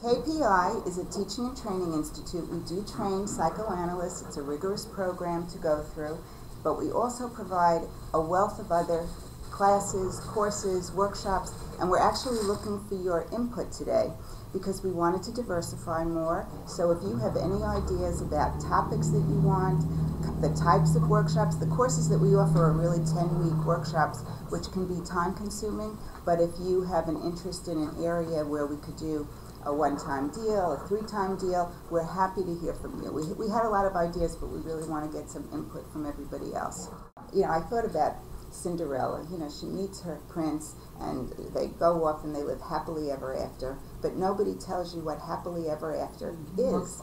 KPI is a teaching and training institute. We do train psychoanalysts. It's a rigorous program to go through, but we also provide a wealth of other classes, courses, workshops, and we're actually looking for your input today because we wanted to diversify more. So if you have any ideas about topics that you want, the types of workshops, the courses that we offer are really 10-week workshops, which can be time-consuming, but if you have an interest in an area where we could do a one-time deal, a 3-time deal, we're happy to hear from you. We had a lot of ideas, but we really want to get some input from everybody else. You know, I thought about Cinderella. You know, she meets her prince, and they go off and they live happily ever after, but nobody tells you what happily ever after is.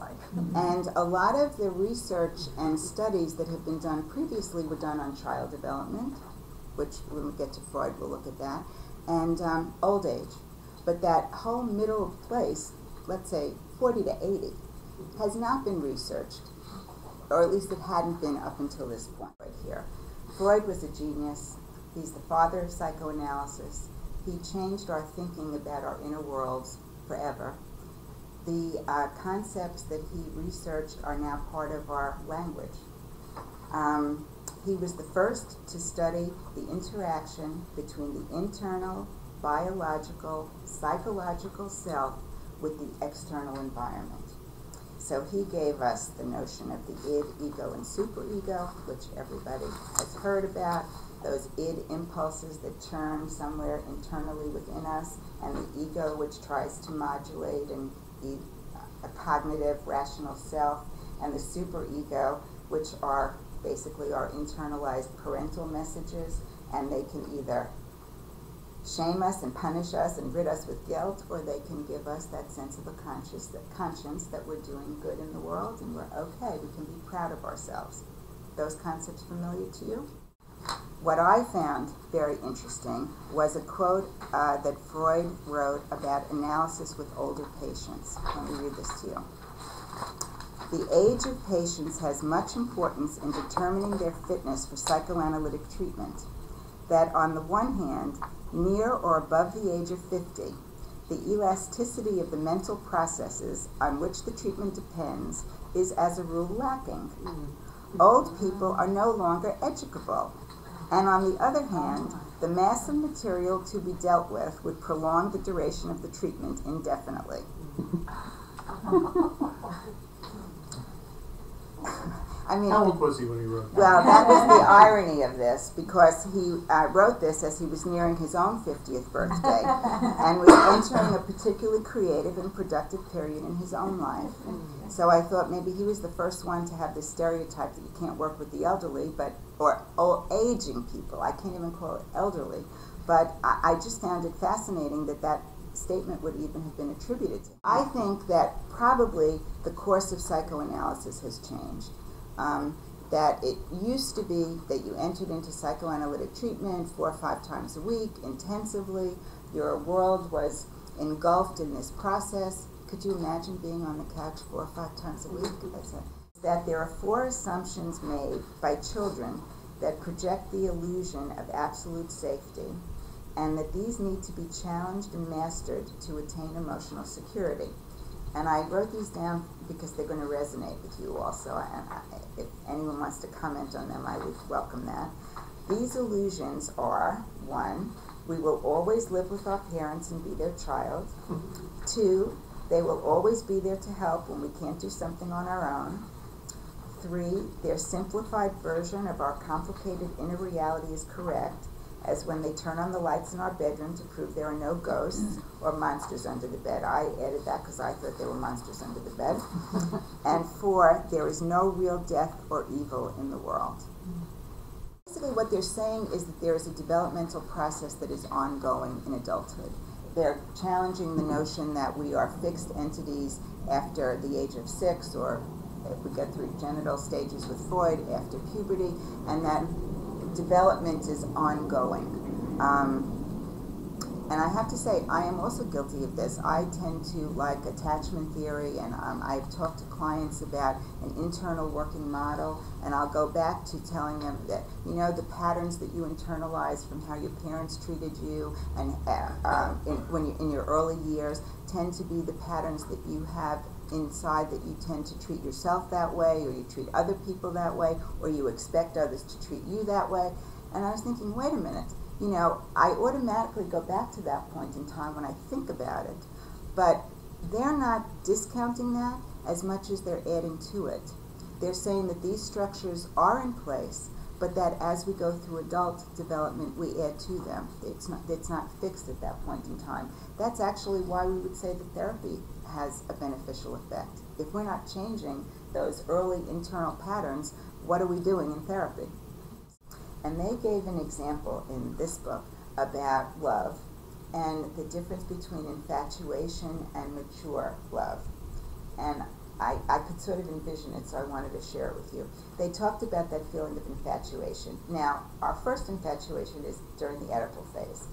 And a lot of the research and studies that have been done previously were done on child development, which when we get to Freud, we'll look at that, and old age. But that whole middle place, let's say 40 to 80, has not been researched, or at least it hadn't been up until this point right here. Freud was a genius. He's the father of psychoanalysis. He changed our thinking about our inner worlds forever. The concepts that he researched are now part of our language. He was the first to study the interaction between the internal, biological, psychological self with the external environment. So he gave us the notion of the id, ego, and superego, which everybody has heard about, those id impulses that churn somewhere internally within us, and the ego, which tries to modulate and be a cognitive, rational self, and the superego, which are basically our internalized parental messages, and they can either shame us and punish us and rid us with guilt, or they can give us that sense of a conscience that we're doing good in the world and we're okay. We can be proud of ourselves. Those concepts familiar to you? What I found very interesting was a quote that Freud wrote about analysis with older patients. Let me read this to you. The age of patients has much importance in determining their fitness for psychoanalytic treatment. That on the one hand, near or above the age of 50, the elasticity of the mental processes on which the treatment depends is as a rule lacking. Old people are no longer educable, and on the other hand, the mass of material to be dealt with would prolong the duration of the treatment indefinitely. I mean, how old was he when he wrote that? Well, that was the irony of this, because he wrote this as he was nearing his own 50th birthday and was entering a particularly creative and productive period in his own life. So I thought maybe he was the first one to have this stereotype that you can't work with the elderly, or old aging people. I can't even call it elderly. But I just found it fascinating that that statement would even have been attributed to him. I think that probably the course of psychoanalysis has changed. That it used to be that you entered into psychoanalytic treatment 4 or 5 times a week, intensively. Your world was engulfed in this process. Could you imagine being on the couch 4 or 5 times a week? That there are 4 assumptions made by children that project the illusion of absolute safety, and that these need to be challenged and mastered to attain emotional security. And I wrote these down because they're going to resonate with you also, and if anyone wants to comment on them, I would welcome that. These illusions are: 1, we will always live with our parents and be their child. 2, they will always be there to help when we can't do something on our own. 3, their simplified version of our complicated inner reality is correct, as when they turn on the lights in our bedroom to prove there are no ghosts or monsters under the bed. I added that because I thought there were monsters under the bed. And 4, there is no real death or evil in the world. Basically what they're saying is that there is a developmental process that is ongoing in adulthood. They're challenging the notion that we are fixed entities after the age of 6, or if we get through genital stages with Freud, after puberty, and that development is ongoing. And I have to say, I am also guilty of this. I tend to like attachment theory, and I've talked to clients about an internal working model, and I'll go back to telling them that, you know, the patterns that you internalize from how your parents treated you and when you're in your early years tend to be the patterns that you have inside, that you tend to treat yourself that way, or you treat other people that way, or you expect others to treat you that way. And I was thinking, wait a minute, you know, I automatically go back to that point in time when I think about it, but they're not discounting that as much as they're adding to it. They're saying that these structures are in place, but that as we go through adult development, we add to them. It's not fixed at that point in time. That's actually why we would say that therapy has a beneficial effect. If we're not changing those early internal patterns, what are we doing in therapy? And they gave an example in this book about love and the difference between infatuation and mature love. And I could sort of envision it, so I wanted to share it with you. They talked about that feeling of infatuation. Now, our first infatuation is during the Oedipal phase.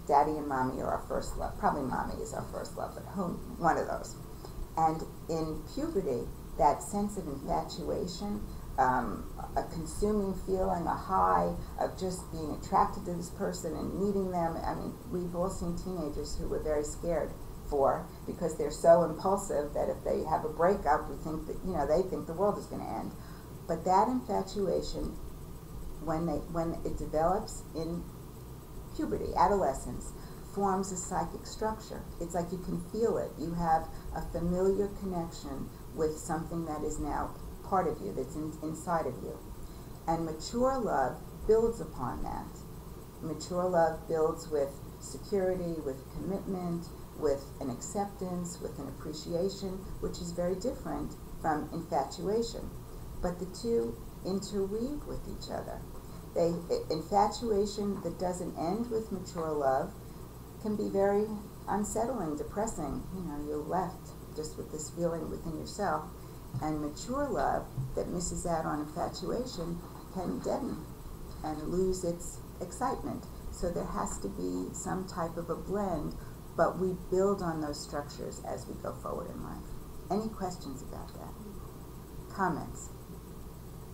Daddy and mommy are our first love. Probably mommy is our first love, but one of those. And in puberty, that sense of infatuation, a consuming feeling, a high of just being attracted to this person and meeting them. I mean, we've all seen teenagers who were very scared because they're so impulsive that if they have a breakup, we think that, you know, they think the world is going to end. But that infatuation, when it develops in puberty, adolescence, forms a psychic structure. It's like you can feel it. You have a familiar connection with something that is now part of you, that's inside of you. And mature love builds upon that. Mature love builds with security, with commitment, with an acceptance, with an appreciation, which is very different from infatuation. But the two interweave with each other. Infatuation that doesn't end with mature love can be very unsettling, depressing. You know, you're left just with this feeling within yourself. And mature love that misses out on infatuation can deaden and lose its excitement. So there has to be some type of a blend, but we build on those structures as we go forward in life. Any questions about that? Comments?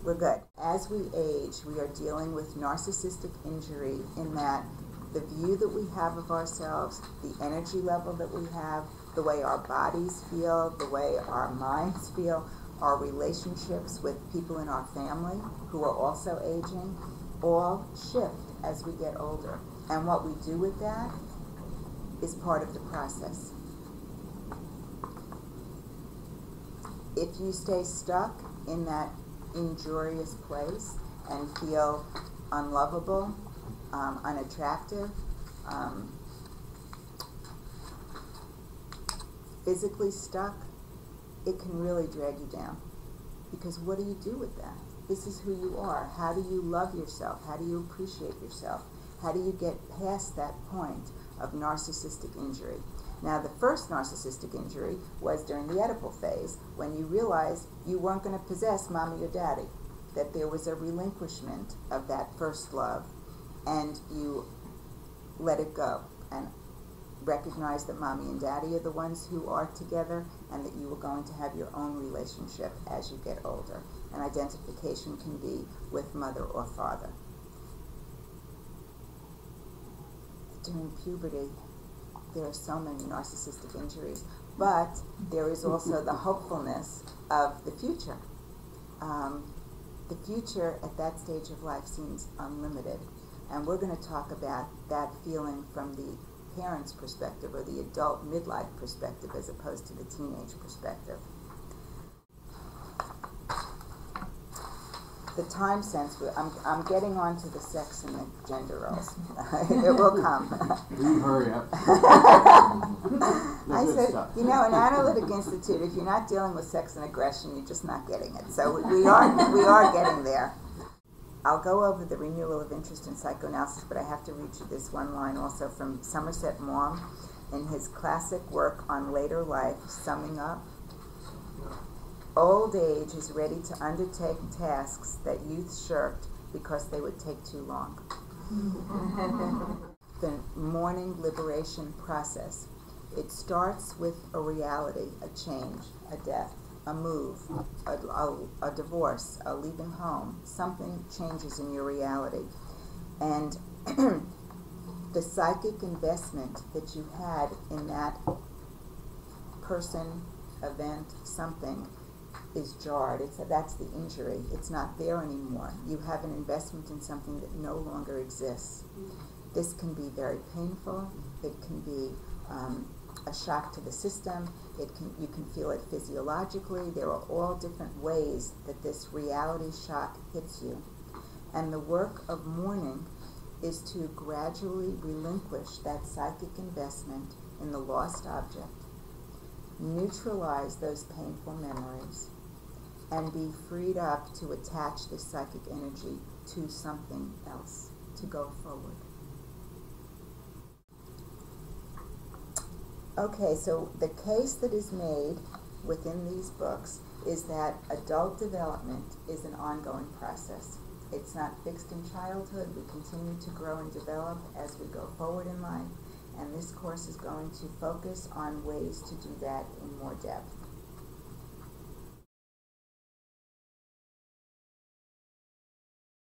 We're good. As we age, we are dealing with narcissistic injury in that the view that we have of ourselves, the energy level that we have, the way our bodies feel, the way our minds feel, our relationships with people in our family who are also aging, all shift as we get older. And what we do with that is part of the process. If you stay stuck in that injurious place and feel unlovable, unattractive, physically stuck, it can really drag you down. Because what do you do with that? This is who you are. How do you love yourself? How do you appreciate yourself? How do you get past that point of narcissistic injury? Now, the first narcissistic injury was during the Oedipal phase, when you realized you weren't going to possess mommy or daddy, that there was a relinquishment of that first love, and you let it go and recognize that mommy and daddy are the ones who are together, and that you are going to have your own relationship as you get older. And identification can be with mother or father. During puberty, there are so many narcissistic injuries, but there is also the hopefulness of the future. The future at that stage of life seems unlimited, and we're going to talk about that feeling from the parent's perspective, or the adult midlife perspective, as opposed to the teenage perspective. The time sense, I'm getting on to the sex and the gender roles. It will come. You hurry up. I said, you know, in Analytic Institute, if you're not dealing with sex and aggression, you're just not getting it. So we are getting there. I'll go over the renewal of interest in psychoanalysis, but I have to read you this one line also from Somerset Maugham in his classic work on later life, summing up. Old age is ready to undertake tasks that youth shirked because they would take too long. the mourning liberation process. It starts with a reality, a change, a death, a move, a divorce, a leaving home. Something changes in your reality. And the psychic investment that you had in that person, event, something is jarred. That's the injury. It's not there anymore. You have an investment in something that no longer exists. This can be very painful. It can be a shock to the system. You can feel it physiologically. There are all different ways that this reality shock hits you. And the work of mourning is to gradually relinquish that psychic investment in the lost object, neutralize those painful memories, and be freed up to attach this psychic energy to something else, to go forward. Okay, so the case that is made within these books is that adult development is an ongoing process. It's not fixed in childhood. We continue to grow and develop as we go forward in life, and this course is going to focus on ways to do that in more depth.